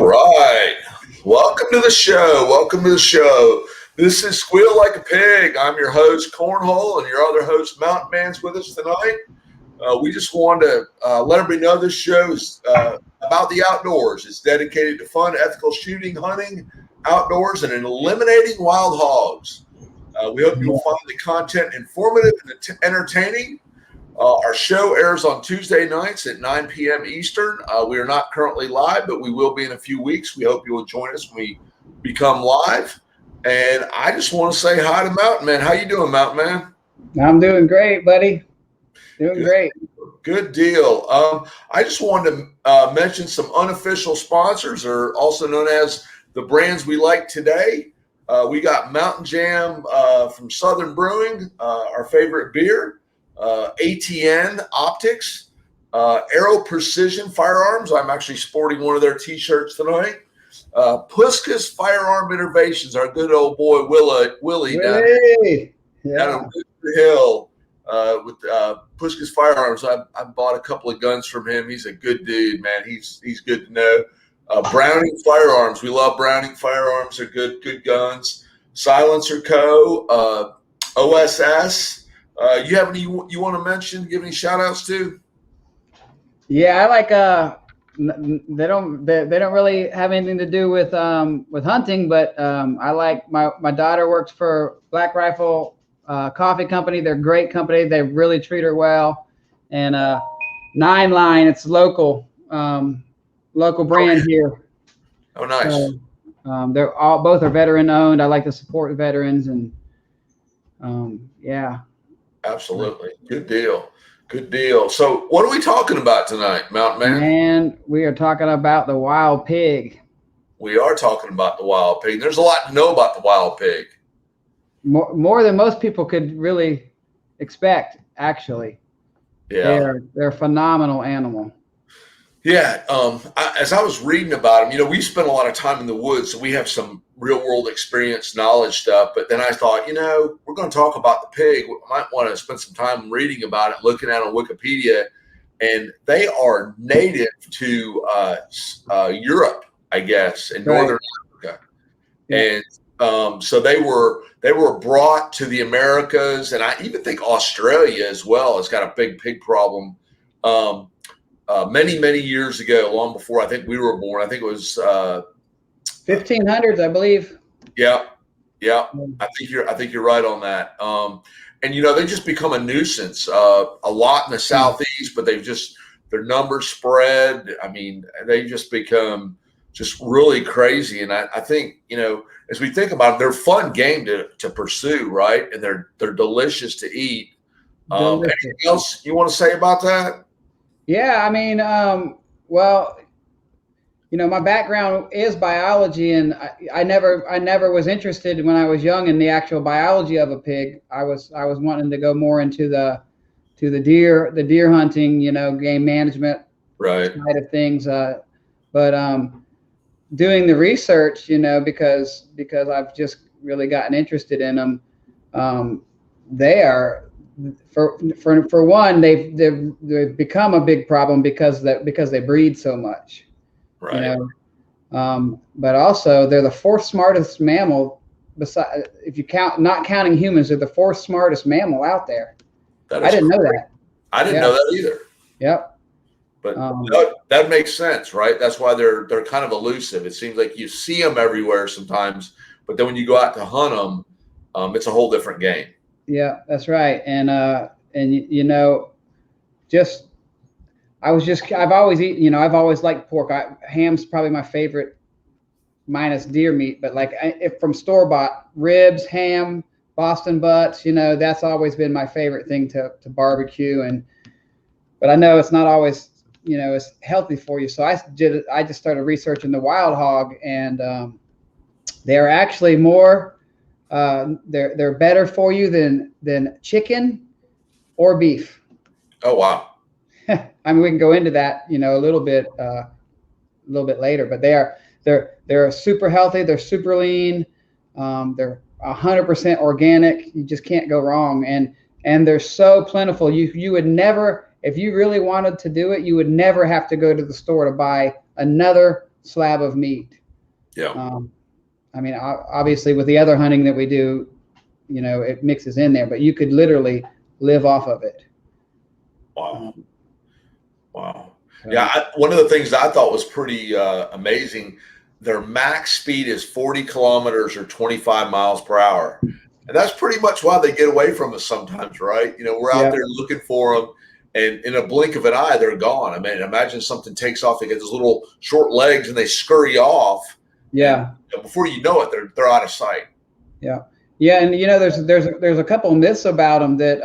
All right. Welcome to the show. Welcome to the show. This is Squeal Like a Pig. I'm your host, KornHole, and your other host, Mountain Man's with us tonight. We just wanted to let everybody know this show is about the outdoors. It's dedicated to fun, ethical shooting, hunting, outdoors, and eliminating wild hogs. We hope you'll find the content informative and entertaining. Our show airs on Tuesday nights at 9 p.m. Eastern. We are not currently live, but we will be in a few weeks. We hope you will join us when we become live. And I just want to say hi to Mountain Man. How you doing, Mountain Man? I'm doing great, buddy. Doing great. Good deal. I just wanted to mention some unofficial sponsors, or also known as the brands we like today. We got Mountain Jam from Southern Brewing, our favorite beer. ATN Optics, Aero Precision Firearms. I'm actually sporting one of their T-shirts tonight. Puska's Firearm Innovations, our good old boy Willie down on the hill with Puska's Firearms. I bought a couple of guns from him. He's a good dude, man. He's good to know. Browning Firearms. We love Browning Firearms. They're good guns. Silencer Co. OSS. You have any you want to mention? Give any shout outs to? Yeah, I like they don't really have anything to do with hunting, but I like my daughter works for Black Rifle Coffee Company. They're a great company. They really treat her well. And Nine Line, it's local brand here. Oh, nice. So, both are veteran owned. I like to support veterans and yeah. Absolutely. Good deal. So what are we talking about tonight, Mountain Man? Man, we are talking about the wild pig. We are talking about the wild pig. There's a lot to know about the wild pig. More than most people could really expect, actually. Yeah. They're a phenomenal animal. Yeah. As I was reading about them, we spent a lot of time in the woods, so we have some real world experience, knowledge stuff. But then I thought, we're going to talk about the pig. We might want to spend some time reading about it, looking at it on Wikipedia. And they are native to Europe, I guess, in Northern Africa. Yeah. And so they were brought to the Americas, and I even think Australia as well has got a big pig problem. Many years ago, long before I think we were born. I think it was 1500s, I believe. Yeah. I think you're right on that. And they just become a nuisance a lot in the southeast, but their numbers spread. I mean, they just become just really crazy. And I think as we think about it, they're a fun game to pursue, right? And they're delicious to eat. Anything else you want to say about that? Yeah, I mean, well, my background is biology, and I never was interested when I was young in the actual biology of a pig. I was wanting to go more into the deer hunting, game management side of things. But doing the research, because I've just really gotten interested in them. They are. For one, they've become a big problem because they breed so much, right? But also they're the fourth smartest mammal. Besides, if you count, not counting humans, they're the fourth smartest mammal out there. I didn't know that. I didn't know that either. Yep. But that makes sense, right? That's why they're kind of elusive. It seems like you see them everywhere sometimes, but then when you go out to hunt them, it's a whole different game. Yeah, that's right. And I've always eaten, I've always liked pork. Ham's probably my favorite, minus deer meat. But if from store-bought, ribs, ham, Boston butts, that's always been my favorite thing to barbecue. But I know it's not always, it's healthy for you. So I just started researching the wild hog, and they're actually more. They're better for you than chicken or beef. Oh wow! I mean, we can go into that, a little bit later. But they're super healthy. They're super lean. They're 100% organic. You just can't go wrong. And they're so plentiful. You would never, if you really wanted to do it, you would never have to go to the store to buy another slab of meat. Yeah. I mean, obviously with the other hunting that we do, you know, it mixes in there, but you could literally live off of it. Wow. Wow. So, Yeah. One of the things I thought was pretty amazing, their max speed is 40 kilometers or 25 miles per hour. And that's pretty much why they get away from us sometimes, right? You know, we're out yeah, there looking for them, and in a blink of an eye, they're gone. I mean, imagine something takes off, they get those little short legs and they scurry off. yeah, And before you know it, they're out of sight. yeah, yeah. And you know, there's a couple of myths about them that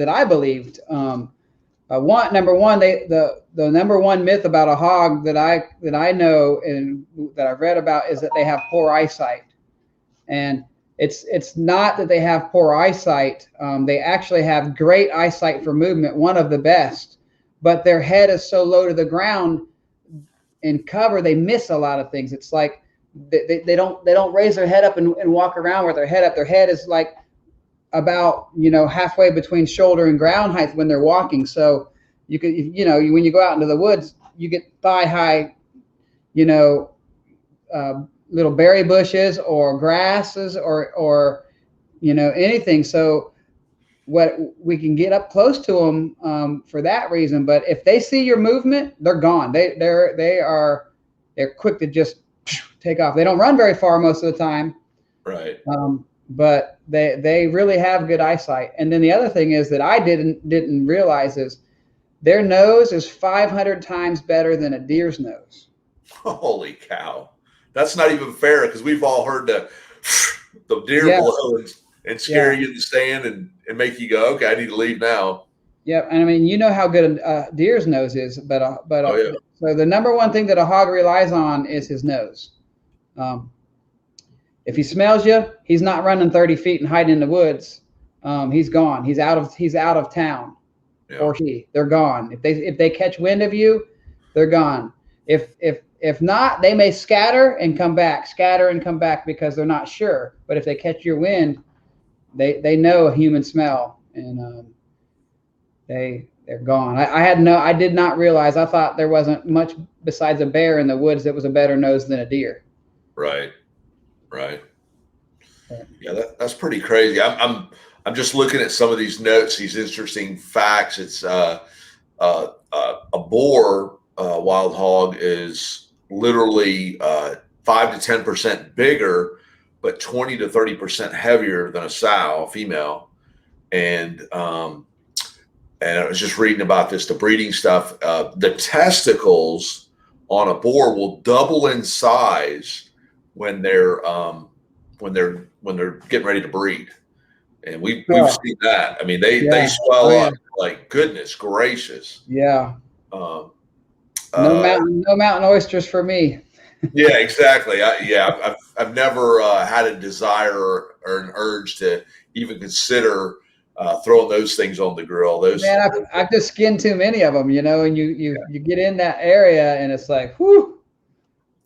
I believed. Number one, the number one myth about a hog that I know and that I've read about is that they have poor eyesight, and it's not that they have poor eyesight. They actually have great eyesight for movement, one of the best, but their head is so low to the ground in cover, they miss a lot of things. It's like they don't raise their head up and walk around with their head up. Their head is like about, you know, halfway between shoulder and ground height when they're walking. So you could, you know, when you go out into the woods, you get thigh high, you know, little berry bushes or grasses or you know, anything. So what we can get up close to them for that reason. But if they see your movement, they're gone. They're quick to just take off. They don't run very far most of the time. Right. But they really have good eyesight. And then the other thing is that I didn't realize is their nose is 500 times better than a deer's nose. Holy cow. That's not even fair, because we've all heard the deer blow and scare you in the stand and make you go, okay, I need to leave now. Yeah, and I mean, you know how good a deer's nose is, so the number one thing that a hog relies on is his nose. If he smells you, he's not running 30 feet and hiding in the woods. He's gone. He's out of town, or they're gone. If they catch wind of you, they're gone. If not, they may scatter and come back because they're not sure. But if they catch your wind, they know a human smell, and they're gone. I did not realize. I thought there wasn't much besides a bear in the woods that was a better nose than a deer. Right. Yeah, that's pretty crazy. I'm just looking at some of these notes, these interesting facts. It's a boar wild hog is literally 5 to 10% bigger, but 20 to 30% heavier than a sow, female. And I was just reading about this, the breeding stuff. The testicles on a boar will double in size when they're getting ready to breed, and we've seen that. I mean, they swell up like, goodness gracious. Yeah. No mountain oysters for me. Yeah, exactly. I've never had a desire or an urge to even consider throwing those things on the grill. Man, I've just skinned too many of them, you know, and you get in that area and it's like, whew.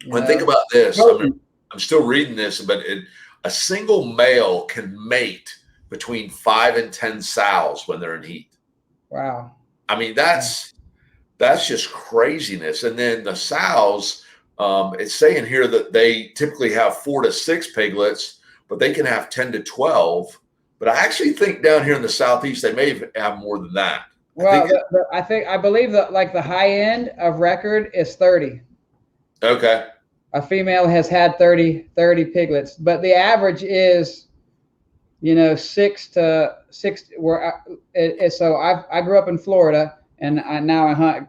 Think about this. I'm still reading this, but a single male can mate between 5 and 10 sows when they're in heat. Wow. I mean, that's just craziness. And then the sows, it's saying here that they typically have 4 to 6 piglets, but they can have 10 to 12. But I actually think down here in the Southeast, they may have more than that. Well, I believe that like the high end of record is 30. Okay. A female has had 30 piglets, but the average is, you know, 6 to 6. So I grew up in Florida, and now I hunt,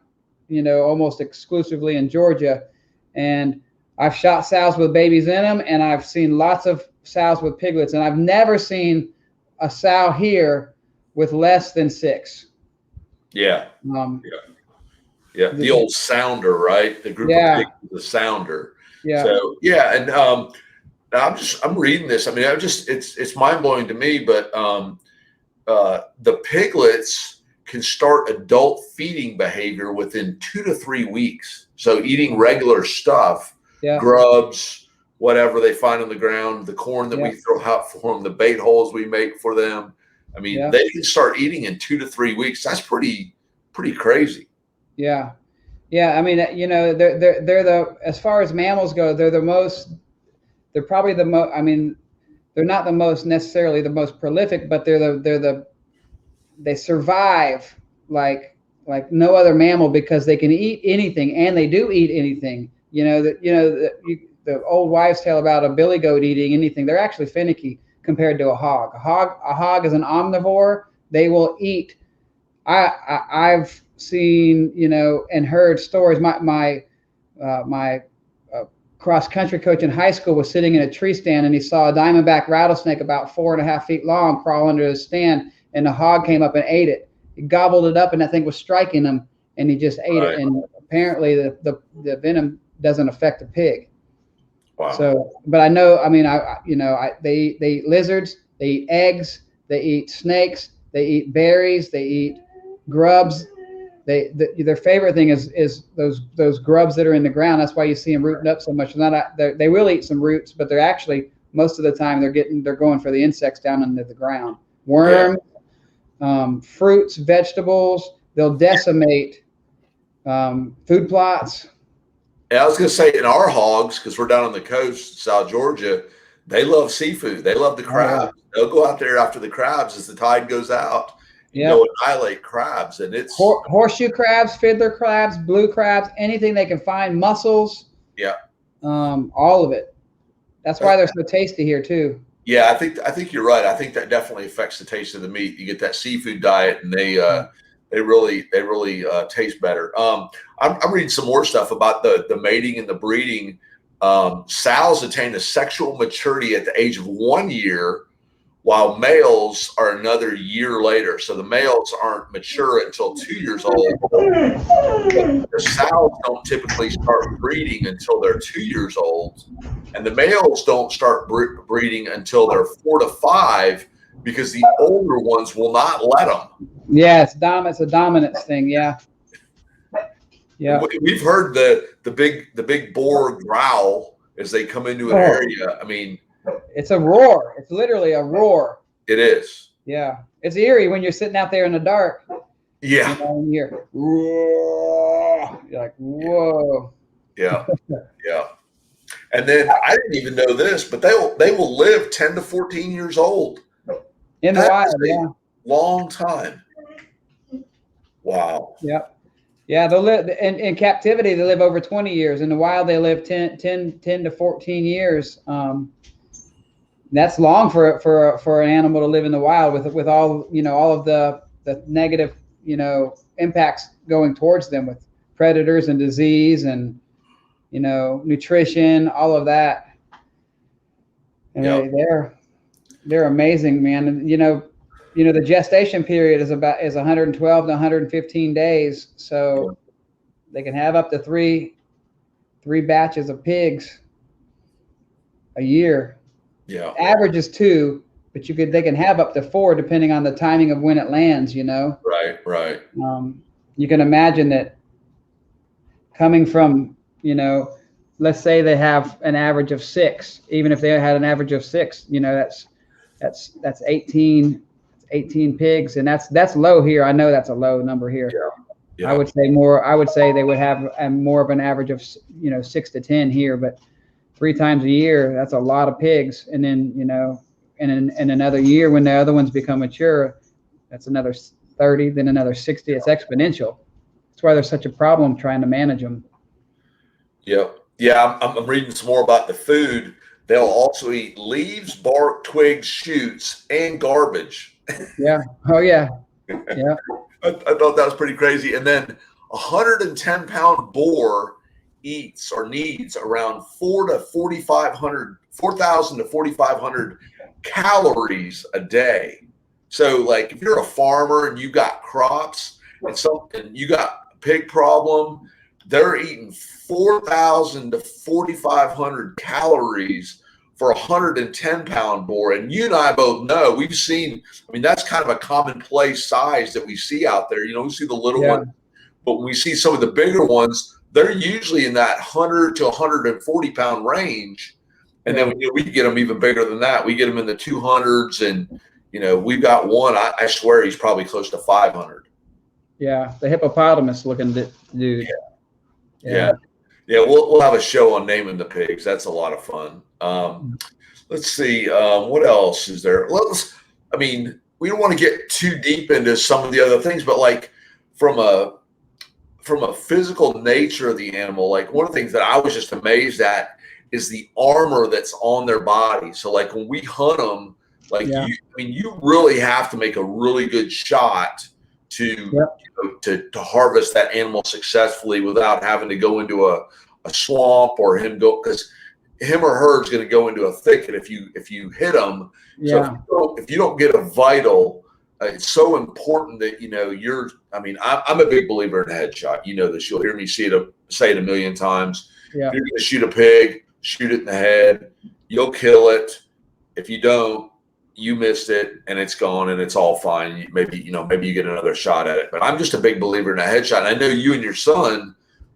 you know, almost exclusively in Georgia, and I've shot sows with babies in them, and I've seen lots of sows with piglets, and I've never seen a sow here with less than 6. Yeah. The old sounder, right? The group of pigs, the sounder. Yeah. So and I'm reading this. I mean, it's mind blowing to me. But the piglets can start adult feeding behavior within 2 to 3 weeks. So eating regular stuff, grubs, whatever they find on the ground, the corn that we throw out for them, the bait holes we make for them. I mean, they can start eating in 2 to 3 weeks. That's pretty crazy. Yeah. Yeah, I mean, they're the, as far as mammals go, they're probably the most. I mean, they're not the most necessarily the most prolific, but they survive like no other mammal because they can eat anything, and they do eat anything. The old wives' tale about a billy goat eating anything. They're actually finicky compared to a hog. A hog is an omnivore. They will eat. I've seen, and heard stories. My cross country coach in high school was sitting in a tree stand, and he saw a diamondback rattlesnake about 4.5 feet long crawl under his stand, and the hog came up and ate it. He gobbled it up, and that thing was striking him, and he just ate it. And apparently, the venom doesn't affect the pig. Wow. So, but I know, I mean, they eat lizards, they eat eggs, they eat snakes, they eat berries, they eat grubs. Their favorite thing is those grubs that are in the ground. That's why you see them rooting up so much. They will eat some roots, but they're actually, most of the time they're going for the insects down under the ground. Worms, fruits, vegetables. They'll decimate food plots. Yeah, I was going to say in our hogs, because we're down on the coast, South Georgia, they love seafood. They love the crabs. Oh, They'll go out there after the crabs as the tide goes out and yeah. go annihilate crabs. And it's horseshoe crabs, fiddler crabs, blue crabs, anything they can find, mussels. Yeah. All of it. That's why they're so tasty here too. Yeah, I think you're right. I think that definitely affects the taste of the meat. You get that seafood diet, and they really taste better. I'm reading some more stuff about the mating and the breeding. Sows attain a sexual maturity at the age of 1 year, while males are another year later. So the males aren't mature until 2 years old. The sows don't typically start breeding until they're 2 years old, and the males don't start breeding until they're 4 to 5, because the older ones will not let them. Yeah, it's a dominance thing. Yeah. Yeah. We've heard the big boar growl as they come into an area. I mean, it's a roar. It's literally a roar. It is. Yeah. It's eerie when you're sitting out there in the dark. Yeah. And you're like, whoa. Yeah. Yeah. And then I didn't even know this, but they will live 10 to 14 years old. In the wild, yeah. Long time. Wow. Yep. Yeah, they'll live in captivity. They live over 20 years. In the wild, they live 10 to 14 years. That's long for an animal to live in the wild with all all of the negative impacts going towards them with predators and disease and nutrition, all of that. And yep. they're amazing, man. And the gestation period is 112 to 115 days, so they can have up to three batches of pigs a year. Yeah. Average is 2, but they can have up to 4 depending on the timing of when it lands. Right. You can imagine that coming from let's say they have an average of 6. Even if they had an average of 6, that's 18 pigs, and that's low here. I know that's a low number here. Yeah. I would say they would have more of an average of 6 to 10 here, but 3 times a year, that's a lot of pigs. And then in another year when the other ones become mature, that's another 30, then another 60. It's exponential. That's why there's such a problem trying to manage them. Yep. Yeah, I'm reading some more about the food. They'll also eat leaves, bark, twigs, shoots, and garbage. Yeah. Oh, yeah. Yeah. I thought that was pretty crazy. And then 110-pound boar eats or needs around 4,000 to 4,500 calories a day. So, like, if you're a farmer and you got crops and you got a pig problem, they're eating 4,000 to 4,500 calories for a 110-pound boar. And you and I both know, we've seen, that's kind of a commonplace size that we see out there. We see the little one, but when we see some of the bigger ones, they're usually in that 100 to 140-pound range. And then we get them even bigger than that. We get them in the 200s, and we've got one. I swear he's probably close to 500. Yeah, the hippopotamus looking dude. Yeah. Yeah. We'll have a show on naming the pigs. That's a lot of fun. Let's see. What else is there? I mean, we don't want to get too deep into some of the other things, but like from a physical nature of the animal, like one of the things that I was just amazed at is the armor that's on their body. So like when we hunt them, like you really have to make a really good shot to to harvest that animal successfully without having to go into a swamp or because him or her is going to go into a thicket if you hit them. Yeah. So if you don't get a vital, it's so important that I'm a big believer in a headshot. You know this. You'll hear me say it a million times. Yeah. If you're going to shoot a pig, shoot it in the head. You'll kill it. If you don't, you missed it and it's gone and it's all fine. Maybe you get another shot at it. But I'm just a big believer in a headshot. And I know you and your son,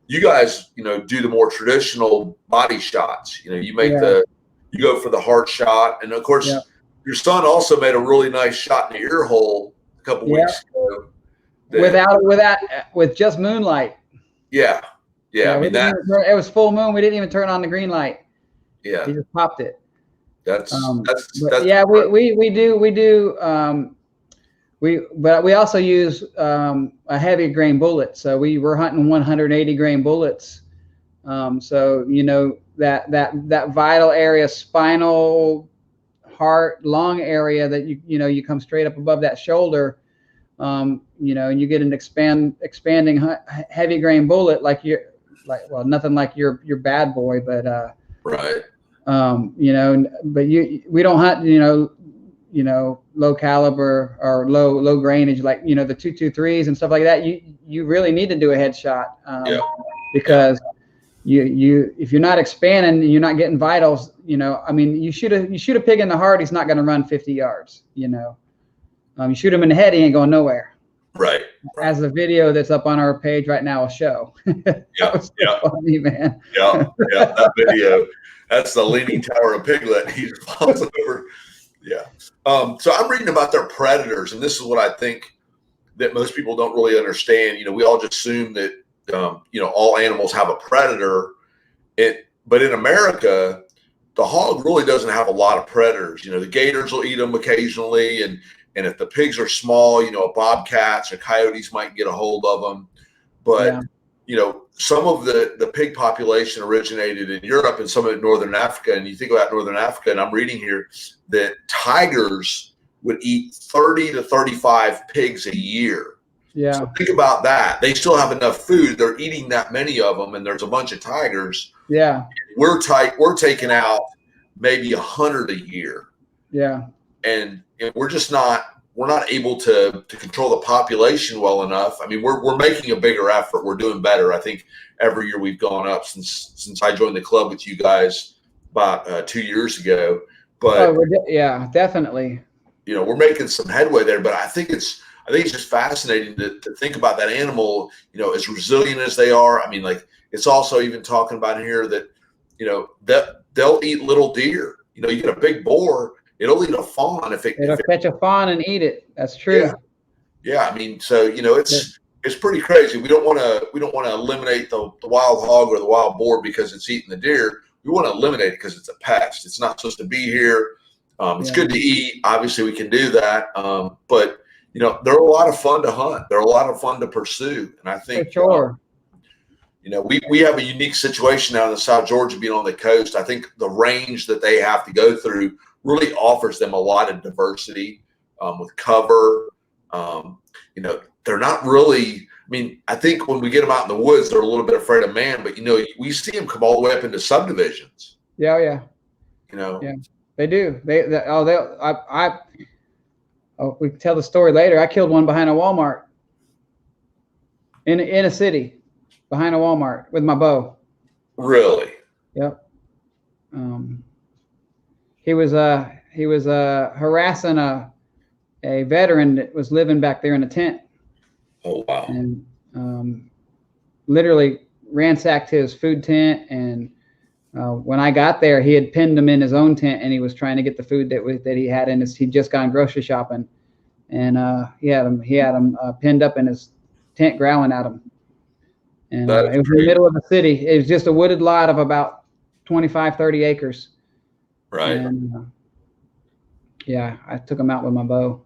you guys, do the more traditional body shots. You make you go for the hard shot. And of course, your son also made a really nice shot in the ear hole a couple weeks ago. With just moonlight. Yeah. I mean, it was full moon. We didn't even turn on the green light. Yeah. He just popped it. That's we do. But we also use a heavy grain bullet. So we're hunting 180 grain bullets. So that vital area, spinal, heart, lung area that you come straight up above that shoulder. And you get an expanding heavy grain bullet nothing like your bad boy, but right. But we don't hunt low caliber or low grainage like the 223s and stuff like that. You really need to do a headshot because if you're not expanding and you're not getting vitals, you shoot a pig in the heart, he's not going to run 50 yards. You shoot him in the head, he ain't going nowhere. Right. As the video that's up on our page right now will show. Funny, man. That video. That's the Leaning Tower of Piglet. He falls over. Yeah. So I'm reading about their predators, and this is what I think that most people don't really understand. We all just assume that all animals have a predator. But in America, the hog really doesn't have a lot of predators. The gators will eat them occasionally, and if the pigs are small, bobcats or coyotes might get a hold of them. But some of the pig population originated in Europe and some of it in Northern Africa. And you think about Northern Africa, and I'm reading here that tigers would eat 30 to 35 pigs a year. Yeah. So think about that. They still have enough food. They're eating that many of them, and there's a bunch of tigers. Yeah. We're taking out maybe 100 a year. Yeah. And we're not able to control the population well enough. I mean, we're making a bigger effort. We're doing better. I think every year we've gone up since I joined the club with you guys about 2 years ago. But definitely. We're making some headway there. But I think it's just fascinating to think about that animal. As resilient as they are. I mean, like it's also even talking about here that that they'll eat little deer. You get a big boar. It'll eat a fawn it'll catch a fawn and eat it. That's true. Yeah. I mean, so it's pretty crazy. We don't want to eliminate the wild hog or the wild boar because it's eating the deer. We want to eliminate it because it's a pest. It's not supposed to be here. It's good to eat. Obviously, we can do that. But they're a lot of fun to hunt. They're a lot of fun to pursue. And I think for sure. We have a unique situation now in the South Georgia being on the coast. I think the range that they have to go through really offers them a lot of diversity with cover. They're not really, I think when we get them out in the woods, they're a little bit afraid of man, but we see them come all the way up into subdivisions. Yeah. Yeah, they do. We can tell the story later. I killed one behind a Walmart in a city behind a Walmart with my bow. Really? Yep. He was harassing a veteran that was living back there in a tent. Oh wow! And literally ransacked his food tent. And when I got there, he had pinned him in his own tent, and he was trying to get the food that he had in his. He'd just gone grocery shopping, and he had him pinned up in his tent, growling at him. And That it is was in the great. middle of the city. It was just a wooded lot of about 25, 30 acres. Right. And yeah, I took them out with my bow.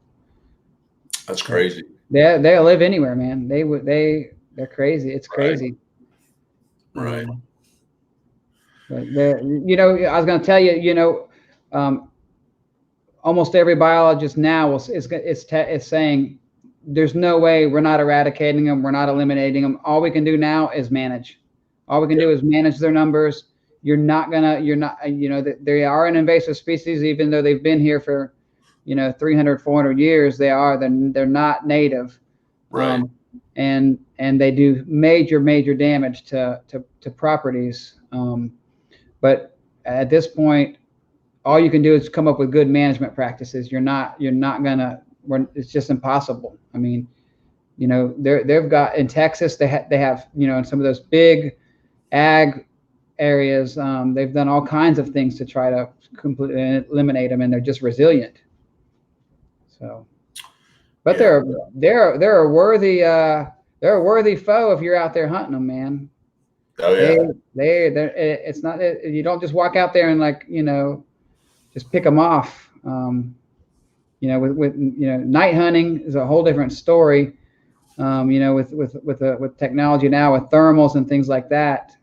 That's But crazy. they'll live anywhere, man. They're crazy. It's Right. crazy. Right. But they're, I was going to tell you, um, almost every biologist now is saying there's no way we're not eradicating them, we're not eliminating them. All we can do now is manage. All we can do is manage their numbers. They are an invasive species, even though they've been here for 300, 400 years. They're not native. Right. And they do major damage to properties. But at this point, all you can do is come up with good management practices. You're not gonna. It's just impossible. I mean, they've got in Texas. They have in some of those big ag areas. They've done all kinds of things to try to completely eliminate them, and they're just resilient. So, but Yeah. they're a worthy foe if you're out there hunting them, man. Oh yeah. It's not, you don't just walk out there and just pick them off. With night hunting is a whole different story. With technology now, with thermals and things like that,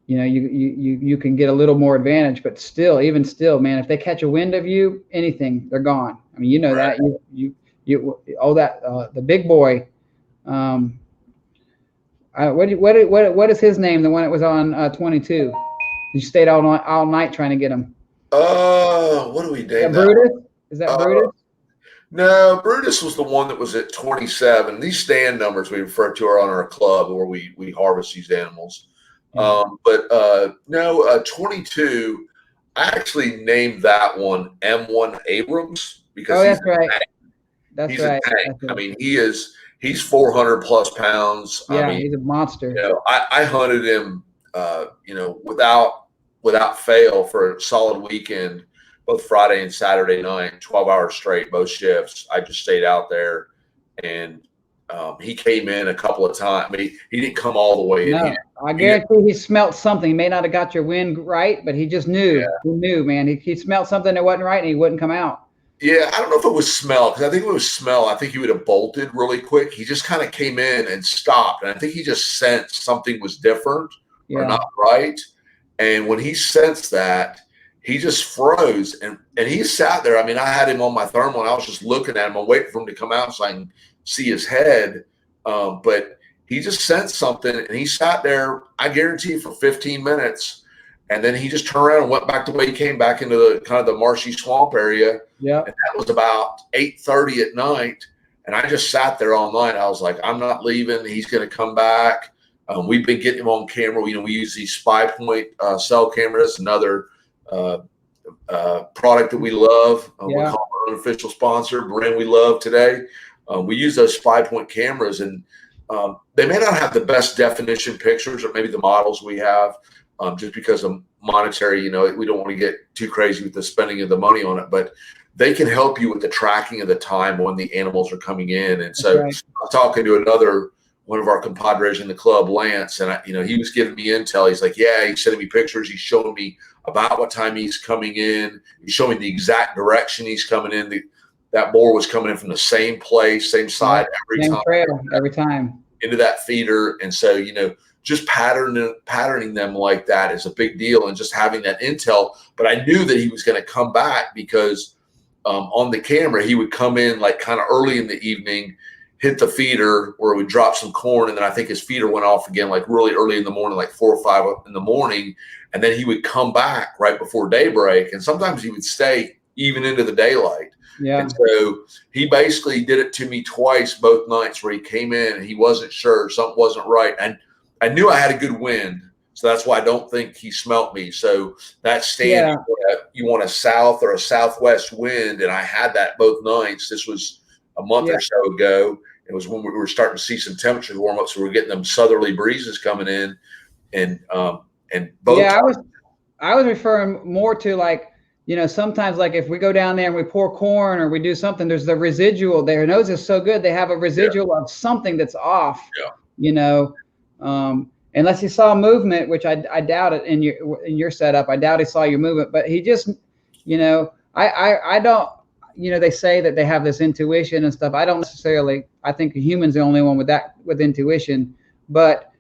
you can get a little more advantage. But even still, man, if they catch a wind of you, anything, they're gone. I mean, Right. that the big boy. What is his name? The one that was on 22. You stayed all night trying to get him. What do we name that? Brutus? Is that Brutus? No, Brutus was the one that was at 27. These stand numbers we refer to are on our club where we harvest these animals. Yeah. But 22, I actually named that one M1 Abrams because that's right. That's he's right. a tank. I mean, he's 400 plus pounds. Yeah, I mean, he's a monster. I hunted him, without fail for a solid weekend, both Friday and Saturday night, 12 hours straight, both shifts. I just stayed out there, and he came in a couple of times. I mean, he didn't come all the way in. No, I guarantee he smelt something. He may not have got your wind right, but he just knew. Yeah. He knew, man. He smelled something that wasn't right, and he wouldn't come out. Yeah, I don't know if it was smell, because I think if it was smell, I think he would have bolted really quick. He just kind of came in and stopped, and I think he just sensed something was different or not right. And when he sensed that, he just froze, and he sat there. I mean, I had him on my thermal, and I was just looking at him. I'm waiting for him to come out so I can see his head. But he just sensed something, and he sat there, I guarantee, for 15 minutes. And then he just turned around and went back the way he came, back into the kind of the marshy swamp area. Yeah. And that was about 8:30 at night. And I just sat there all night. I was like, I'm not leaving. He's going to come back. We've been getting him on camera. We use these Spy Point cell cameras, another product that we love. We call our unofficial sponsor, brand we love today. We use those Spy Point cameras, and they may not have the best definition pictures, or maybe the models we have, just because of monetary, we don't want to get too crazy with the spending of the money on it, but they can help you with the tracking of the time when the animals are coming in. And so I was talking to one of our compadres in the club, Lance, and he was giving me intel. He's like, yeah, he's sending me pictures. He's showing me about what time he's coming in. He's showing me the exact direction he's coming in. That boar was coming in from the same place, same side every time into that feeder. And so, just patterning them like that is a big deal, and just having that intel. But I knew that he was going to come back because on the camera, he would come in like kind of early in the evening, hit the feeder where we drop some corn, and then I think his feeder went off again like really early in the morning, like 4 or 5 in the morning, and then he would come back right before daybreak, and sometimes he would stay even into the daylight. Yeah. And so he basically did it to me twice, both nights, where he came in and he wasn't sure, something wasn't right, and I knew I had a good wind, so that's why I don't think he smelt me. So that stand, you want a south or a southwest wind, and I had that both nights. This was a month or so ago. It was when we were starting to see some temperatures warm up, so we're getting them southerly breezes coming in, and both. Yeah, I was referring more to sometimes like if we go down there and we pour corn or we do something, there's the residual. Their nose is so good, they have a residual of something that's off. Yeah. you know, unless he saw movement, which I doubt it in your setup. I doubt he saw your movement, but he just, I don't, they say that they have this intuition and stuff. I don't necessarily. I think a human's the only one with intuition, but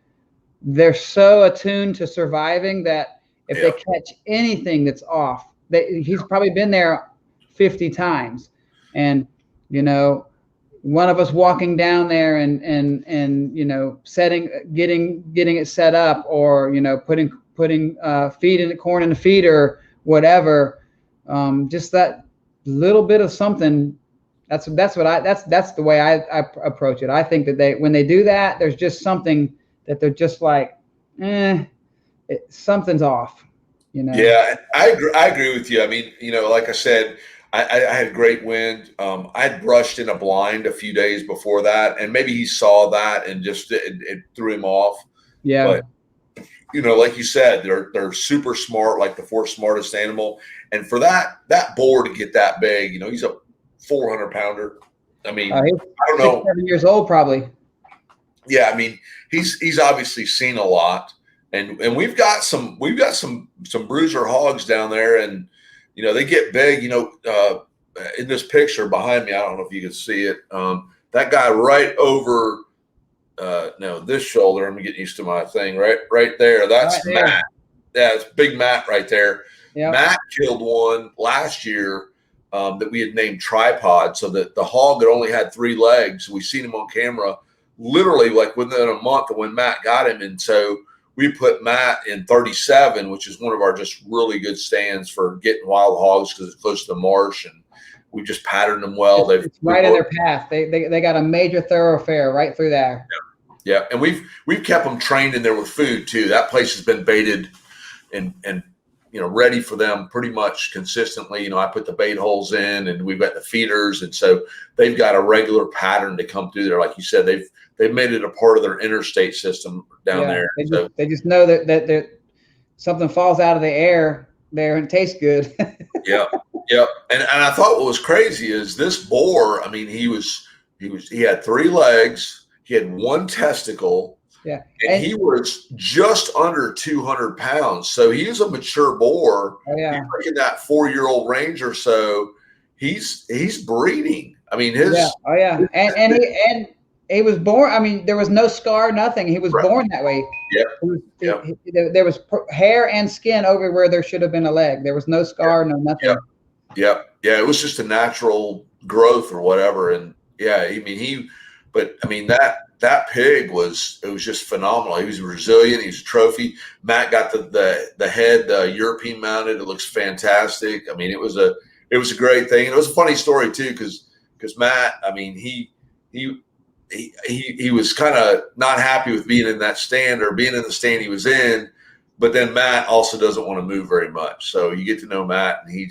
they're so attuned to surviving that if they catch anything that's off, he's probably been there 50 times, and one of us walking down there and getting it set up, or putting feed in the corn in the feeder, whatever, just that little bit of something. That's the way I approach it. I think that when they do that, there's just something that they're just like, something's off. Yeah, I agree with you. I mean, like I said, I had great wind. I'd brushed in a blind a few days before that, and maybe he saw that and just it threw him off. Yeah. But like you said, they're super smart, like the fourth smartest animal. And for that boar to get that big, he's a 400-pounder. I mean, I don't know, 7 years old probably. Yeah, I mean, he's obviously seen a lot. And we've got some bruiser hogs down there, and they get big. In this picture behind me, I don't know if you can see it. That guy right over this shoulder. I'm getting used to my thing. Right there. That's right there. Matt. Yeah, it's Big Matt right there. Yep. Matt killed one last year that we had named Tripod, so that the hog had only had 3 legs. We seen him on camera, literally like within a month of when Matt got him, and so we put Matt in 37, which is one of our just really good stands for getting wild hogs because it's close to the marsh, and we just patterned them well. It's right in their path. They got a major thoroughfare right through there. Yeah, and we've kept them trained in there with food too. That place has been baited and ready for them pretty much consistently. I put the bait holes in, and we've got the feeders, and so they've got a regular pattern to come through there. Like you said, they've made it a part of their interstate system down there. They just know that something falls out of the air there and tastes good. Yeah. And I thought what was crazy is this boar. I mean, he had 3 legs, he had 1 testicle. Yeah, and he was just under 200 pounds. So he is a mature boar. Oh, yeah. He's in that 4-year-old range or so. He's breeding. I mean, and he was born. I mean, there was no scar, nothing. He was born that way. Yeah. There was hair and skin over where there should have been a leg. There was no scar, no nothing. Yeah. It was just a natural growth or whatever. And that pig was just phenomenal. He was resilient. He was a trophy. Matt got the head European mounted. It looks fantastic. I mean, it was a great thing. And it was a funny story too, because Matt, I mean, he was kind of not happy with being in that stand or being in the stand he was in, but then Matt also doesn't want to move very much. So you get to know Matt, and he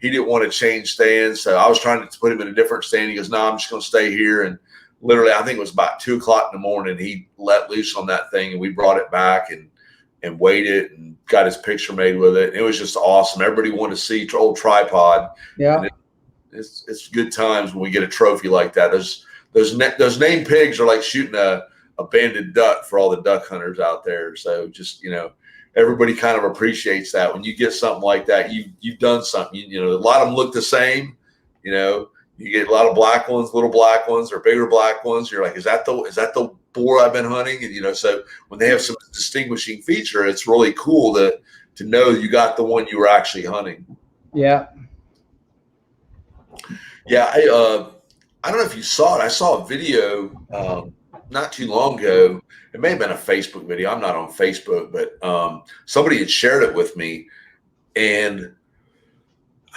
didn't want to change stands. So I was trying to put him in a different stand. He goes, "No, I'm just going to stay here." And literally, I think it was about 2:00 in the morning, he let loose on that thing, and we brought it back and weighed it and got his picture made with it. It was just awesome. Everybody wanted to see old Tripod. Yeah. It's good times when we get a trophy like that. Those named pigs are like shooting a banded duck for all the duck hunters out there. So just, everybody kind of appreciates that. When you get something like that, you've done something. A lot of them look the same. You get a lot of black ones, little black ones, or bigger black ones. You're like, is that the boar I've been hunting? And so when they have some distinguishing feature, it's really cool to know you got the one you were actually hunting. Yeah. Yeah, I don't know if you saw it. I saw a video not too long ago. It may have been a Facebook video. I'm not on Facebook, but somebody had shared it with me, and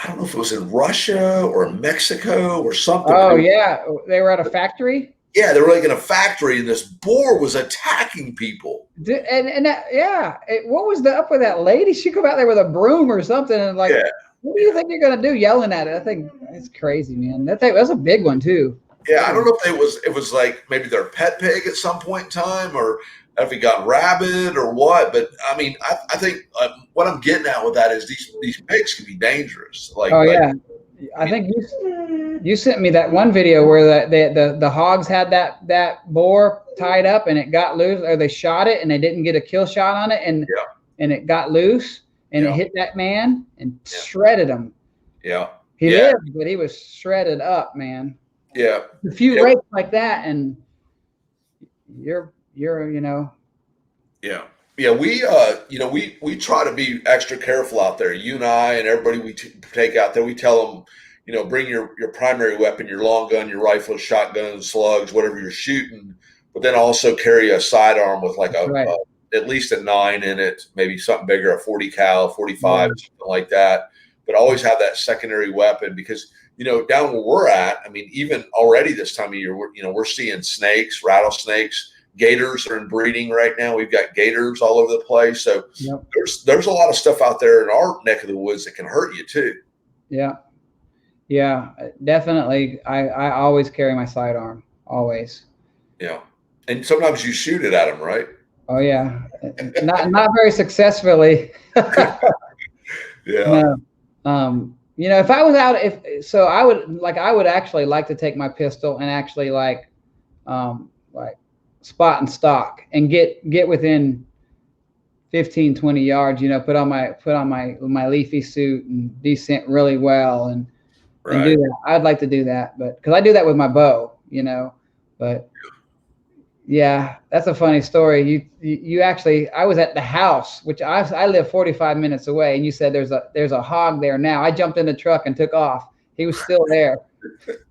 I don't know if it was in Russia or Mexico or something. Oh, yeah. They were at a factory? Yeah, they were like in a factory, and this boar was attacking people. What was the up with that lady? She come out there with a broom or something, and what do you think you're going to do yelling at it? I think it's crazy, man. That's a big one, too. Yeah, I don't know if it was like maybe their pet pig at some point in time, or if it got rabid or what. But I mean, I think what I'm getting at with that is these pigs can be dangerous. I think you sent me that one video where the hogs had that boar tied up and it got loose, or they shot it and they didn't get a kill shot on it, and it got loose and it hit that man and shredded him. Yeah. He lived, but he was shredded up, man. Yeah. A few rapes like that, and you're you know. Yeah. Yeah, we try to be extra careful out there. You and I and everybody we take out there, we tell them, bring your primary weapon, your long gun, your rifle, shotgun, slugs, whatever you're shooting, but then also carry a sidearm with like at least a 9 in it, maybe something bigger, a 40 cal, 45, something like that. But always have that secondary weapon because, down where we're at, I mean, even already this time of year, we're seeing snakes, rattlesnakes. Gators are in breeding right now. We've got gators all over the place. So there's a lot of stuff out there in our neck of the woods that can hurt you too. Yeah. Yeah, definitely. I always carry my sidearm, always. Yeah. And sometimes you shoot it at them, right? Oh yeah. Not very successfully. Yeah. No. If I was out, I would actually like to take my pistol and actually like spot and stock and get within 15, 20 yards, put on my leafy suit and descent really well and do that. I'd like to do that, but because I do that with my bow, but yeah, that's a funny story. You actually, I was at the house, which I live 45 minutes away, and you said there's a hog there now. I jumped in the truck and took off. He was still there.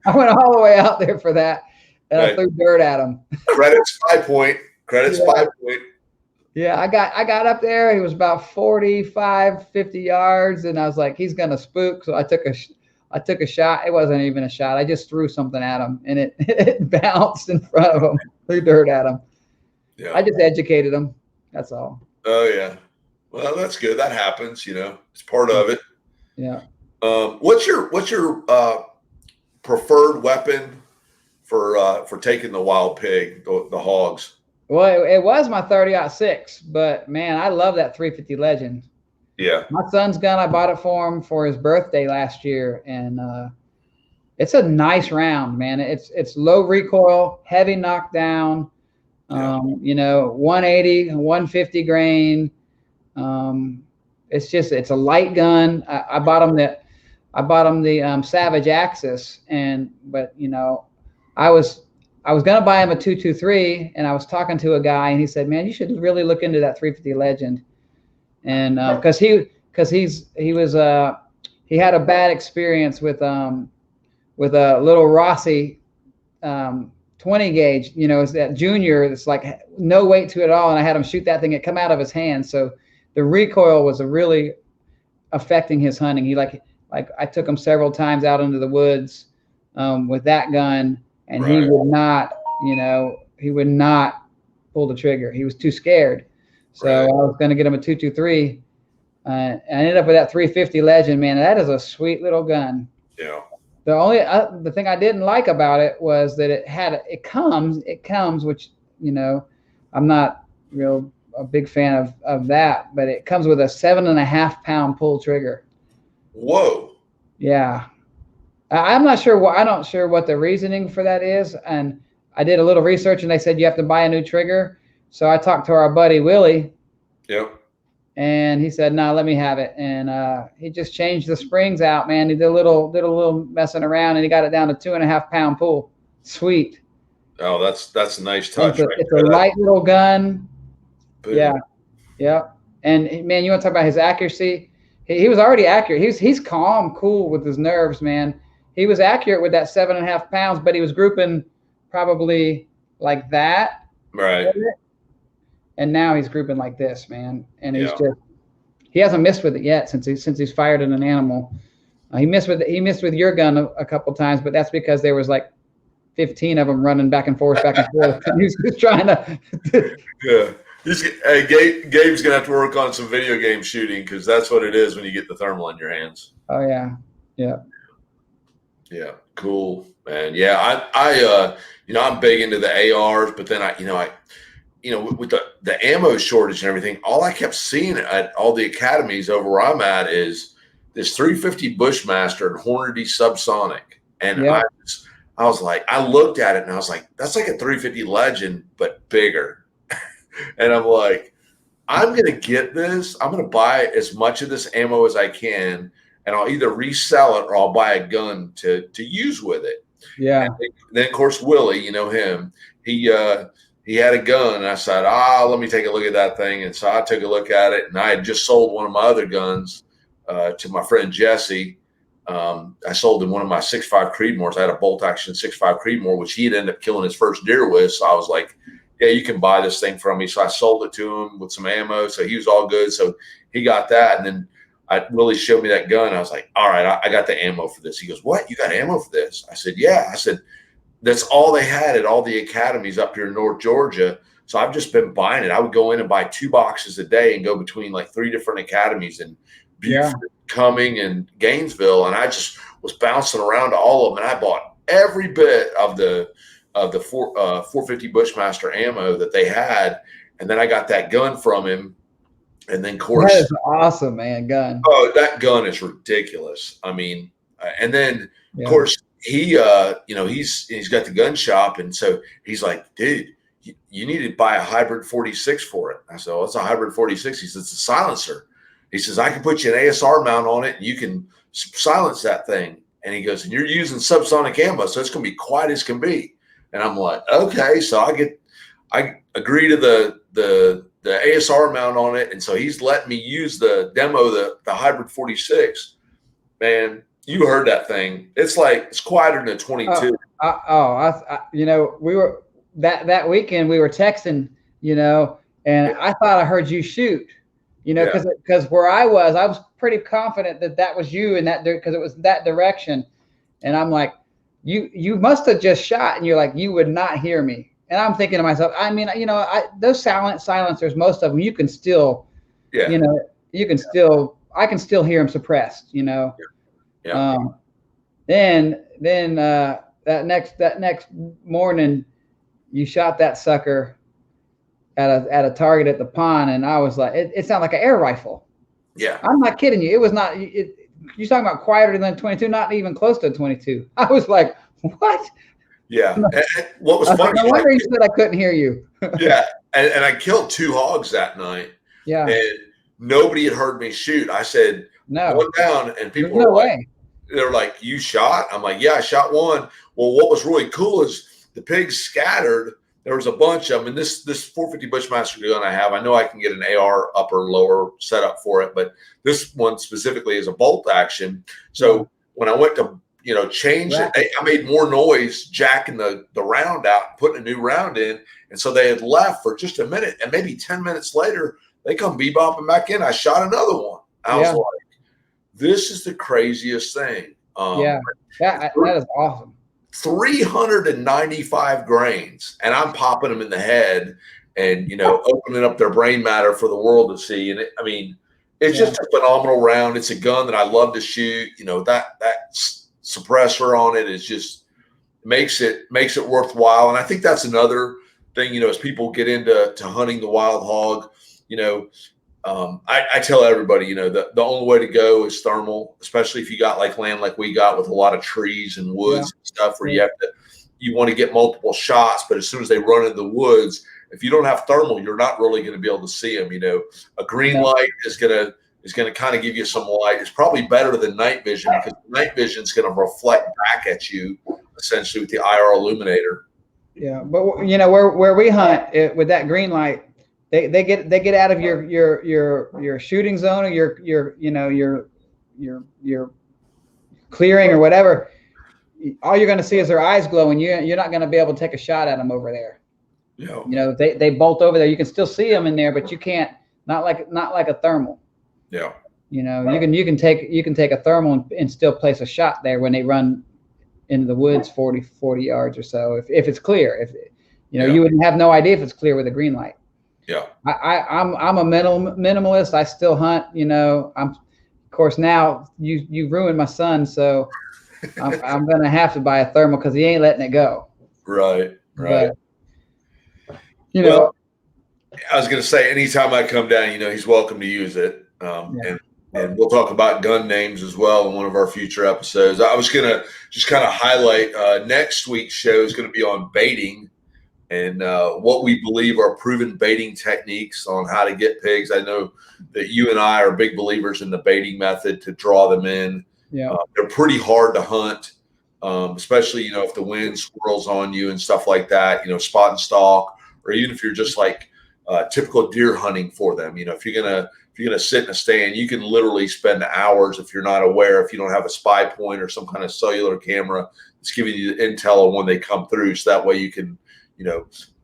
I went all the way out there for that. And I threw dirt at him. Credits 5 point. Credits 5 point. Yeah, I got up there. He was about 45, 50 yards, and I was like, he's gonna spook. So I took a shot. It wasn't even a shot. I just threw something at him, and it bounced in front of him. Threw dirt at him. Yeah. I just educated him. That's all. Oh yeah. Well, that's good. That happens. It's part of it. Yeah. What's your preferred weapon for taking the wild pig, the hogs? Well, it was my 30-06, but man, I love that 350 Legend. Yeah. My son's gun, I bought it for him for his birthday last year, and it's a nice round, man. It's low recoil, heavy knockdown, 180, 150 grain. It's a light gun. I bought him the Savage Axis, but I was gonna buy him a 223, and I was talking to a guy, and he said, "Man, you should really look into that 350 Legend." And because he had a bad experience with a little Rossi 20 gauge, it's that junior. It's like no weight to it at all, and I had him shoot that thing. It come out of his hand, so the recoil was really affecting his hunting. He like I took him several times out into the woods with that gun, and he would not pull the trigger. He was too scared. So I was going to get him a 223. I ended up with that 350 Legend, man. That is a sweet little gun. Yeah. The thing I didn't like about it was that it comes, which, I'm not a big fan of that, but it comes with a 7.5 pound pull trigger. Whoa. Yeah. I'm not sure what the reasoning for that is. And I did a little research, and they said you have to buy a new trigger. So I talked to our buddy Willie. Yep. And he said, "No, let me have it." And he just changed the springs out, man. He did a little messing around, and he got it down to 2.5 pound pull. Sweet. Oh, that's a nice touch. It's a light little gun. Boom. Yeah. Yeah. And man, you want to talk about his accuracy? He was already accurate. He's calm, cool with his nerves, man. He was accurate with that 7.5 pounds, but he was grouping probably like that. Right. And now he's grouping like this, man. And he hasn't missed with it yet since he's fired at an animal. He missed with your gun a couple times, but that's because there was like 15 of them running back and forth. And he's just trying to. Yeah. Gabe's gonna have to work on some video game shooting, because that's what it is when you get the thermal in your hands. Oh yeah. Yeah. Yeah. Cool, man. Yeah. I'm big into the ARs, but then with the ammo shortage and everything, all I kept seeing at all the academies over where I'm at is this 350 Bushmaster and Hornady Subsonic. And Yeah. I was like, I looked at it and I was like, that's like a 350 Legend, but bigger. And I'm like, I'm going to get this. I'm going to buy as much of this ammo as I can, and I'll either resell it or I'll buy a gun to use with it. Yeah. And then of course, Willie, you know him, he had a gun. And I said, let me take a look at that thing. And so I took a look at it, and I had just sold one of my other guns to my friend Jesse. I sold him one of my 6.5 Creedmoors. I had a bolt action 6.5 Creedmoor, which he had ended up killing his first deer with. So I was like, yeah, you can buy this thing from me. So I sold it to him with some ammo. So he was all good. So he got that. And then Willie showed me that gun. I was like, all right, I got the ammo for this. He goes, what? You got ammo for this? I said, yeah. I said, that's all they had at all the academies up here in North Georgia. So I've just been buying it. I would go in and buy 2 boxes a day and go between like 3 different academies in Beaufort, Cumming, and Gainesville. And I just was bouncing around to all of them. And I bought every bit of the 450 Bushmaster ammo that they had. And then I got that gun from him. And then, of course, that is awesome, man. Gun. Oh, that gun is ridiculous. I mean, and then of course he, he's got the gun shop, and so he's like, dude, you need to buy a hybrid 46 for it. I said, well, it's a hybrid 46. He says, it's a silencer. He says, I can put you an ASR mount on it, and you can silence that thing. And he goes, and you're using subsonic ammo, so it's going to be quiet as can be. And I'm like, okay. So I agree to the ASR mount on it, and so he's letting me use the demo, the hybrid 46. Man, you heard that thing. It's like it's quieter than a 22. We were that weekend we were texting, and I thought I heard you shoot, because where I was pretty confident that was you in that, because it was that direction, and I'm like, you must have just shot, and you're like, you would not hear me. And I'm thinking to myself, I mean, those silencers, most of them, you can still, I can still hear them suppressed, Then that next morning, you shot that sucker at a target at the pond, and I was like, it sounded like an air rifle. Yeah, I'm not kidding you. It was not. You're talking about quieter than 22, not even close to 22. I was like, what? Yeah. And what was funny? No wonder you said I couldn't hear you. Yeah, and I killed 2 hogs that night. Yeah. And nobody had heard me shoot. I said, no, 1 down, and people There's were no like, way. they're like, you shot? I'm like, yeah, I shot 1. Well, what was really cool is the pigs scattered. There was a bunch of them. And this 450 Bushmaster gun I have, I know I can get an AR upper lower setup for it, but this one specifically is a bolt action. So when I went to change it, I made more noise jacking the round out, putting a new round in. And so they had left for just a minute, and maybe 10 minutes later, they come bebopping back in. I shot another one. I was like, this is the craziest thing. That is awesome. 395 grains, and I'm popping them in the head and, opening up their brain matter for the world to see. And it's just a phenomenal round. It's a gun that I love to shoot. That suppressor on it is just makes it worthwhile. And I think that's another thing, as people get into hunting the wild hog, I tell everybody, the only way to go is thermal, especially if you got like land like we got with a lot of trees and woods and stuff where you want to get multiple shots. But as soon as they run into the woods, if you don't have thermal, you're not really going to be able to see them. A green light is going to kind of give you some light. It's probably better than night vision, because night vision is going to reflect back at you essentially with the IR illuminator. Yeah, but where we hunt with that green light, they get out of your shooting zone, or your clearing or whatever. All you're going to see is their eyes glowing. You're not going to be able to take a shot at them over there. Yeah. They bolt over there. You can still see them in there, but you can't. Not like a thermal. Yeah. You can take a thermal and still place a shot there when they run into the woods 40 yards or so. If it's clear, you would have no idea if it's clear with a green light. Yeah. I'm a minimalist. I still hunt. Of course now you ruined my son, so I'm gonna have to buy a thermal because he ain't letting it go. Right. But, I was gonna say, anytime I come down, he's welcome to use it. And and we'll talk about gun names as well in one of our future episodes. I was going to just kind of highlight next week's show is going to be on baiting and what we believe are proven baiting techniques on how to get pigs. I know that you and I are big believers in the baiting method to draw them in. Yeah. They're pretty hard to hunt, especially, if the wind swirls on you and stuff like that, spot and stalk, or even if you're just like typical deer hunting for them. If you're gonna sit in a stand, you can literally spend hours if you're not aware, if you don't have a spy point or some kind of cellular camera that's giving you the intel on when they come through. So that way you can,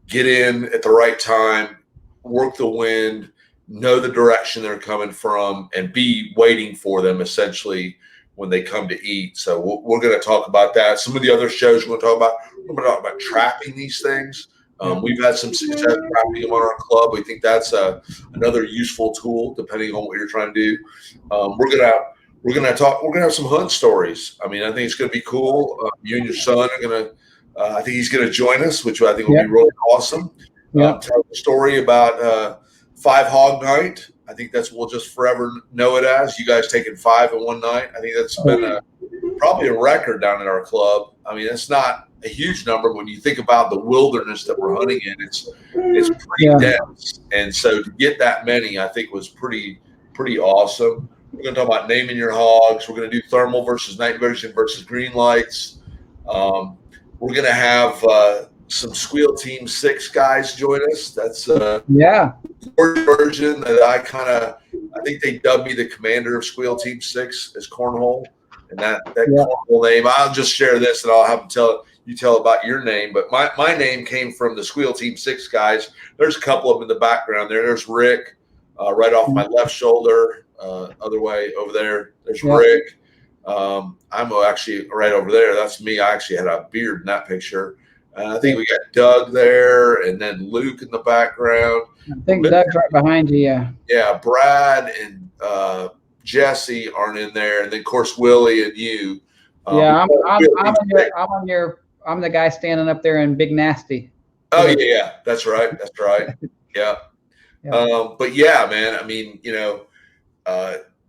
get in at the right time, work the wind, know the direction they're coming from, and be waiting for them essentially when they come to eat. So we're going to talk about that. Some of the other shows we're going to talk about trapping these things. We've had some success trapping them on our club. We think that's another useful tool, depending on what you're trying to do. We're gonna have some hunt stories. I mean, I think it's gonna be cool. You and your son are gonna. I think he's gonna join us, which I think will be really awesome. Tell a story about 5 hog night. I think we'll just forever know it as you guys taking 5 in one night. I think that's been probably a record down at our club. I mean, it's not a huge number when you think about the wilderness that we're hunting in. It's pretty dense, and so to get that many, I think was pretty awesome. We're going to talk about naming your hogs. We're going to do thermal versus night vision versus green lights. We're going to have some Squeal Team 6 guys join us. That's the version that I think they dubbed me the commander of Squeal Team 6 as KornHole. And that KornHole name, I'll just share this and I'll have them tell about your name. But my name came from the Squeal Team 6 guys. There's a couple of them in the background there. There's Rick right off my left shoulder, other way over there. There's Rick. I'm actually right over there. That's me. I actually had a beard in that picture. I think we got Doug there and then Luke in the background. I think Doug's right behind you. Yeah. Yeah. Brad and Jesse aren't in there. And then, of course, Willie and you. I'm the guy standing up there in Big Nasty. Oh, yeah. That's right. Yeah. But yeah, man, I mean,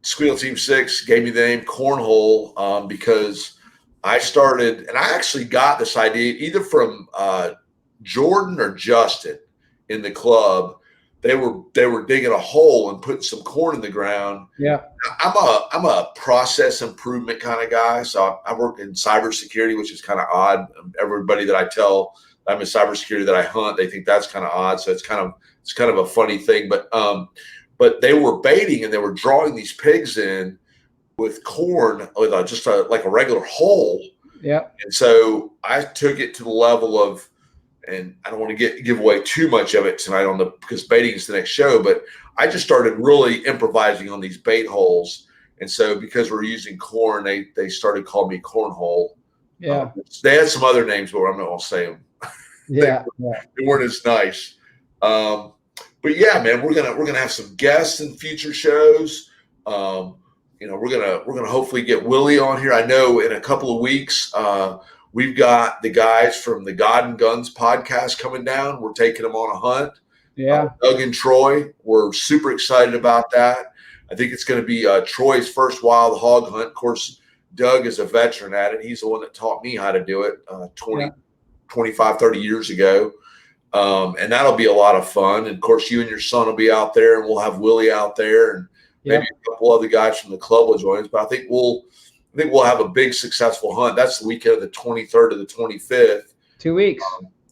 Squeal Team 6 gave me the name KornHole because I started, and I actually got this idea either from Jordan or Justin in the club. They were digging a hole and putting some corn in the ground. Yeah, I'm a process improvement kind of guy, so I work in cybersecurity, which is kind of odd. Everybody that I tell I'm in cybersecurity that I hunt, they think that's kind of odd. So it's kind of a funny thing, but they were baiting and they were drawing these pigs in with corn with just like a regular hole. Yeah. And so I took it to the level of, and I don't want to give away too much of it tonight because baiting is the next show, but I just started really improvising on these bait holes. And so because we're using corn, they started calling me KornHole. Yeah. They had some other names, but I'm not going to say them. Yeah. They weren't as nice. But yeah, man, we're gonna have some guests in future shows. We're gonna hopefully get Willie on here. I know in a couple of weeks, we've got the guys from the God and Guns podcast coming down. We're taking them on a hunt. Yeah, Doug and Troy. We're super excited about that. I think it's going to be Troy's first wild hog hunt. Of course, Doug is a veteran at it. He's the one that taught me how to do it 25, 30 years ago. And that'll be a lot of fun. And of course, you and your son will be out there, and we'll have Willie out there, and maybe a couple other guys from the club will join us. But I think we'll have a big successful hunt. That's the weekend of the 23rd to the 25th. 2 weeks.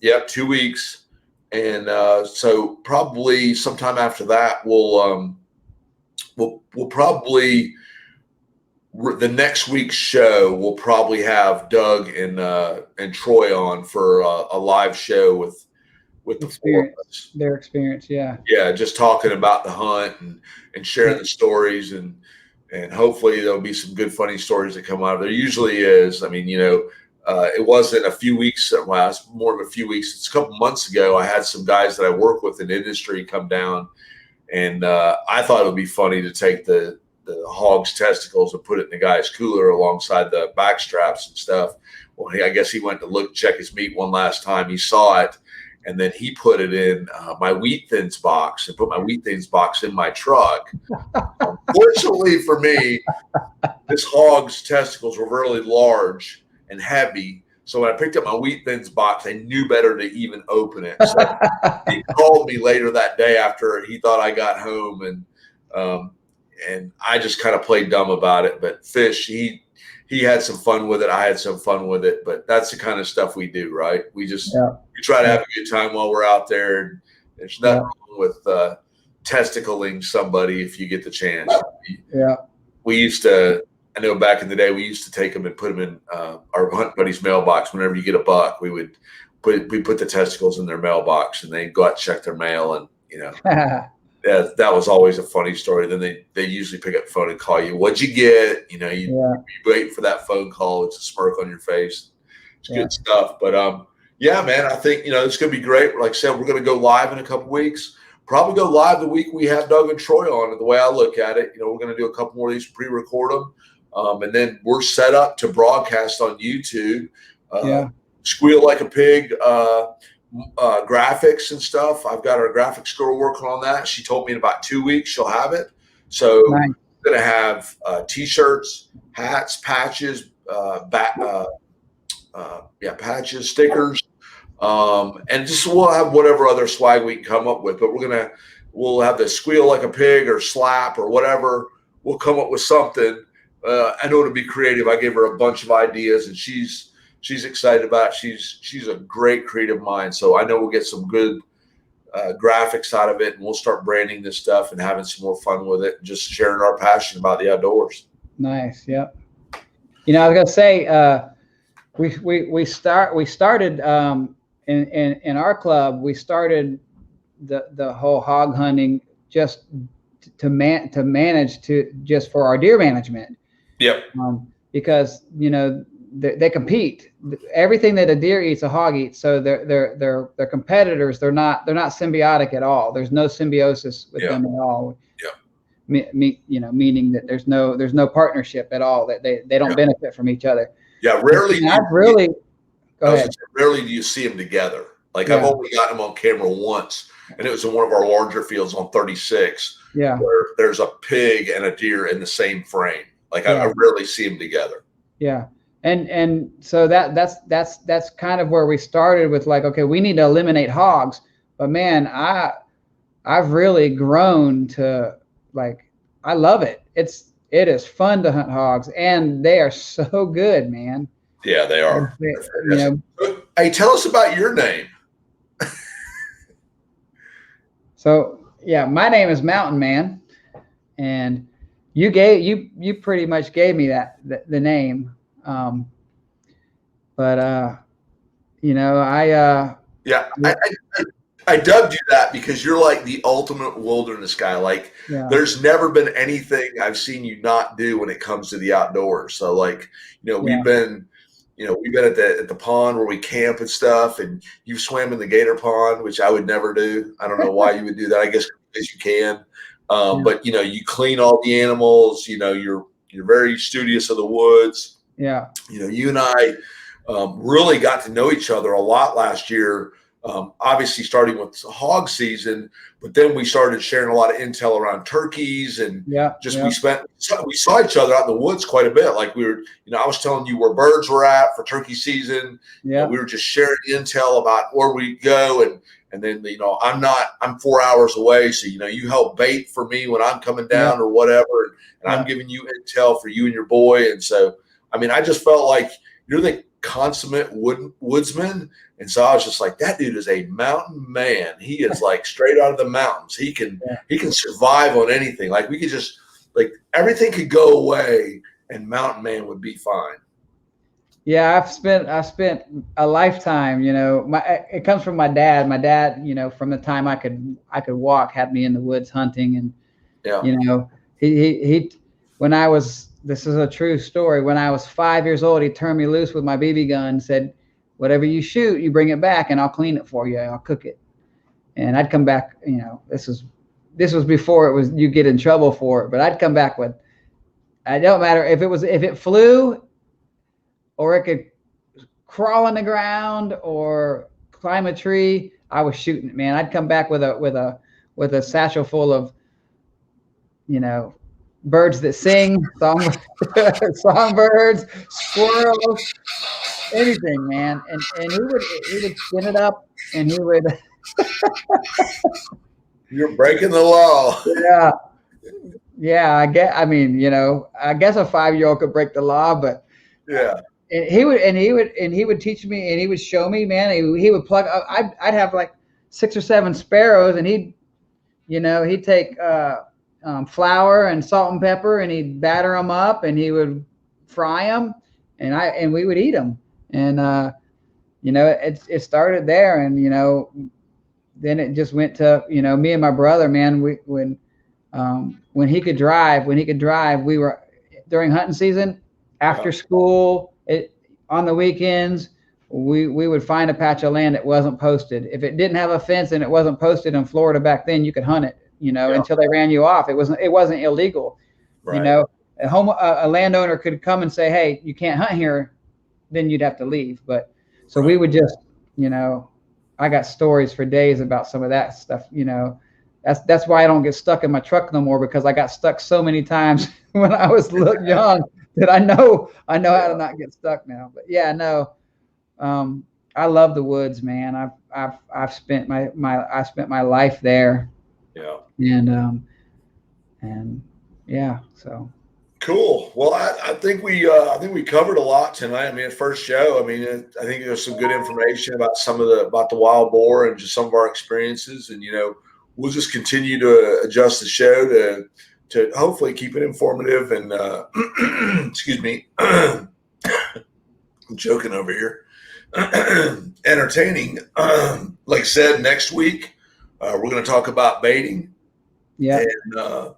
2 weeks. And so probably sometime after that, we'll probably the next week's show. We'll probably have Doug and Troy on for a live show with the four of us. Their experience, yeah, just talking about the hunt and sharing the stories and hopefully there'll be some good funny stories that come out of there. Usually is. I mean, it wasn't a few weeks. Well, it's more of a few weeks. It's a couple months ago. I had some guys that I work with in the industry come down, and I thought it would be funny to take the hog's testicles and put it in the guy's cooler alongside the back straps and stuff. Well, I guess he went to check his meat one last time. He saw it. and then he put it in my wheat thins box and put my wheat thins box in my truck. Fortunately for me, this hog's testicles were really large and heavy. So when I picked up my wheat thins box, I knew better to even open it. So he called me later that day after he thought I got home, and I just kind of played dumb about it. But Fish, he had some fun with it. I had some fun with it. But that's the kind of stuff we do, right? We try to have a good time while we're out there. And there's nothing wrong with testicling somebody if you get the chance. We used to. I know back in the day, we used to take them and put them in our hunt buddy's mailbox. Whenever you get a buck, we put the testicles in their mailbox, and they'd go out and check their mail. And that was always a funny story. Then they usually pick up the phone and call you. What'd you get? You wait for that phone call. It's a smirk on your face. It's good stuff. But yeah, man, I think it's gonna be great. Like I said, we're gonna go live in a couple weeks. Probably go live the week we have Doug and Troy on. And the way I look at it, we're gonna do a couple more of these, pre-record them. And then we're set up to broadcast on YouTube. Squeal Like a Pig graphics and stuff. I've got our graphics girl working on that. She told me in about 2 weeks she'll have it. So we're going to have T-shirts, hats, patches, patches, stickers, and just we'll have whatever other swag we can come up with. But we'll have the Squeal Like a Pig or slap or whatever. We'll come up with something. I know to be creative. I gave her a bunch of ideas, and she's excited about it. She's a great creative mind, so I know we'll get some good graphics out of it, and we'll start branding this stuff and having some more fun with it, and just sharing our passion about the outdoors. Nice. Yep. I was gonna say we started in our club. We started the whole hog hunting just to manage just for our deer management. Yep. Because they compete. Everything that a deer eats, a hog eats. So they're competitors. They're not symbiotic at all. There's no symbiosis with them at all. Yeah. Meaning that there's no partnership at all. That they don't benefit from each other. Yeah. Rarely. Rarely do you see them together. Like I've only gotten them on camera once, and it was in one of our larger fields on 36. Yeah. Where there's a pig and a deer in the same frame. Like I rarely see them together. Yeah. And so that's kind of where we started with, like, okay, we need to eliminate hogs. But man, I've really grown to, like, I love it. It is fun to hunt hogs, and they are so good, man. Yeah, they are. Hey, tell us about your name. So yeah, my name is Mountain Man, and you pretty much gave me the name. I dubbed you that because you're like the ultimate wilderness guy. Like there's never been anything I've seen you not do when it comes to the outdoors. So like, we've been at the pond where we camp and stuff, and you swam in the gator pond, which I would never do. I don't know why you would do that. I guess because you can. But you clean all the animals, you're very studious of the woods. Yeah. You and I really got to know each other a lot last year. Obviously starting with hog season, but then we started sharing a lot of intel around turkeys, and we saw each other out in the woods quite a bit. Like we were, I was telling you where birds were at for turkey season. Yeah. We were just sharing intel about where we go, and then I'm 4 hours away, so you help bait for me when I'm coming down or whatever, and I'm giving you intel for you and your boy. And so I mean, I just felt like you're the consummate woodsman. And so I was just like, that dude is a mountain man. He is like straight out of the mountains. He can survive on anything. Like we could just, like, everything could go away and Mountain Man would be fine. Yeah, I've spent a lifetime, it comes from my dad. My dad, from the time I could walk, had me in the woods hunting, and he when I was, this is a true story, when I was 5 years old, he turned me loose with my BB gun and said, whatever you shoot, you bring it back and I'll clean it for you. I'll cook it. And I'd come back, this was before it was, you get in trouble for it, but I'd come back with, it don't matter if it flew or it could crawl on the ground or climb a tree, I was shooting it, man. I'd come back with a satchel full of, birds that sing, songbirds, squirrels, anything, man. And he would skin it up, and he would, You're breaking the law. yeah, yeah. I guess a 5-year-old could break the law, but Yeah. and he would teach me, and he would show me, man. He would plug. I'd have like 6 or 7 sparrows, and he'd take flour and salt and pepper, and he'd batter them up, and he would fry them, and we would eat them. And it started there, and then it just went to me and my brother, man. When he could drive, we were during hunting season, after school, on the weekends, we would find a patch of land that wasn't posted. If it didn't have a fence and it wasn't posted in Florida back then, you could hunt it, until they ran you off. It wasn't illegal. Right. A landowner could come and say, hey, you can't hunt here, then you'd have to leave. But so we would just, I got stories for days about some of that stuff. That's why I don't get stuck in my truck no more, because I got stuck so many times when I was young that I know how to not get stuck now. But yeah, no, I love the woods, man. I've spent my life there. Yeah. And yeah, so. Cool. Well, I think we covered a lot tonight. I mean, first show. I mean, I think there's some good information about about the wild boar and just some of our experiences. And we'll just continue to adjust the show to hopefully keep it informative and excuse me, I'm joking over here. Entertaining. Like I said, next week we're going to talk about baiting. Yeah. And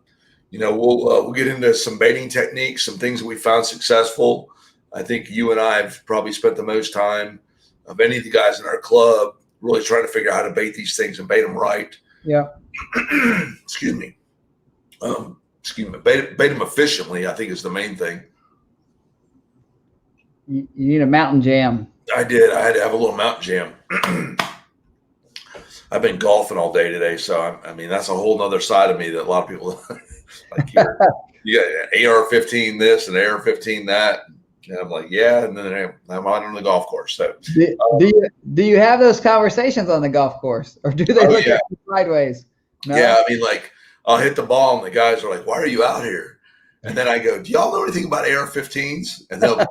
we'll get into some baiting techniques, some things that we found successful. I think you and I have probably spent the most time of any of the guys in our club really trying to figure out how to bait these things and bait them right. Yeah. Excuse me. Bait them efficiently, I think, is the main thing. You need a mountain jam. I did. I had to have a little mountain jam. I've been golfing all day today, so I mean that's a whole nother side of me that a lot of people like. You got AR-15 this and AR-15 that, and I'm like, yeah, and then I'm on the golf course. So, do you have those conversations on the golf course, or do they look at you sideways? No? Yeah, I mean, like I'll hit the ball, and the guys are like, "Why are you out here?" And then I go, "Do y'all know anything about AR-15s?" And they'll be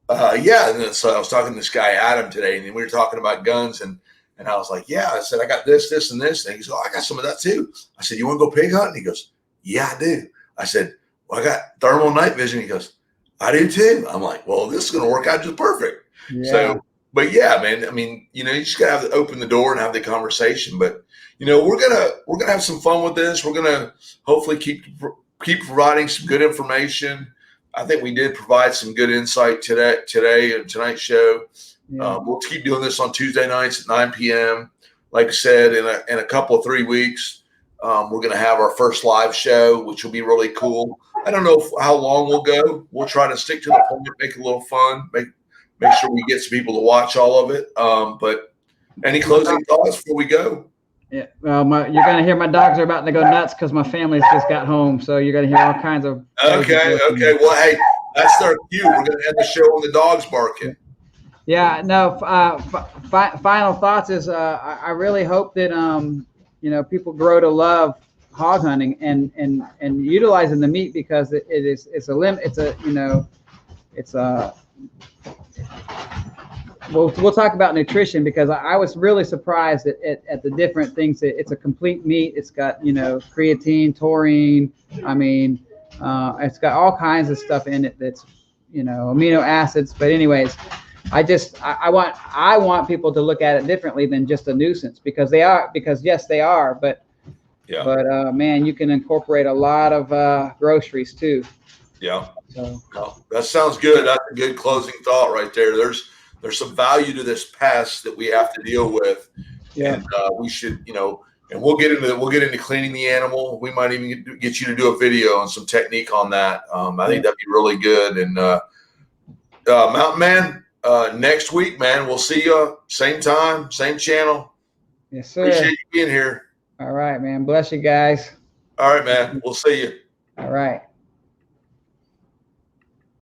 like, "Yeah." And then so I was talking to this guy Adam today, and we were talking about guns and. And I was like, yeah. I said, I got this, this, and this. And he goes, oh, I got some of that too. I said, you want to go pig hunting? He goes, yeah, I do. I said, well, I got thermal night vision. He goes, I do too. I'm like, well, this is going to work out just perfect. Yeah. So, but yeah, man, I mean, you just got to open the door and have the conversation. But, we're going to have some fun with this. We're going to hopefully keep providing some good information. I think we did provide some good insight today and tonight's show. Yeah. We'll keep doing this on Tuesday nights at 9 p.m. Like I said, in a couple of 3 weeks, we're going to have our first live show, which will be really cool. I don't know how long we'll go. We'll try to stick to the point, make it a little fun, make sure we get some people to watch all of it. But any closing thoughts before we go? Yeah, well, you're going to hear my dogs are about to go nuts because my family's just got home. So you're going to hear all kinds of. Okay. Well, hey, that's our cue. We're going to end the show on the dogs barking. Yeah, no. Final thoughts is I really hope that people grow to love hog hunting and utilizing the meat, because we'll talk about nutrition, because I was really surprised at the different things. It's a complete meat. It's got creatine, taurine. I mean, it's got all kinds of stuff in it that's amino acids. But anyways. I want people to look at it differently than just a nuisance, because yes, they are, but man, you can incorporate a lot of groceries too. Yeah. So that sounds good. That's a good closing thought right there. There's some value to this pest that we have to deal with. Yeah. And we should, and we'll get into cleaning the animal. We might even get you to do a video on some technique on that. I think that'd be really good. And Mountain Man, next week, man, we'll see you same time, same channel. Yes, sir. Appreciate you being here. All right, man. Bless you guys. All right, man. We'll see you. All right.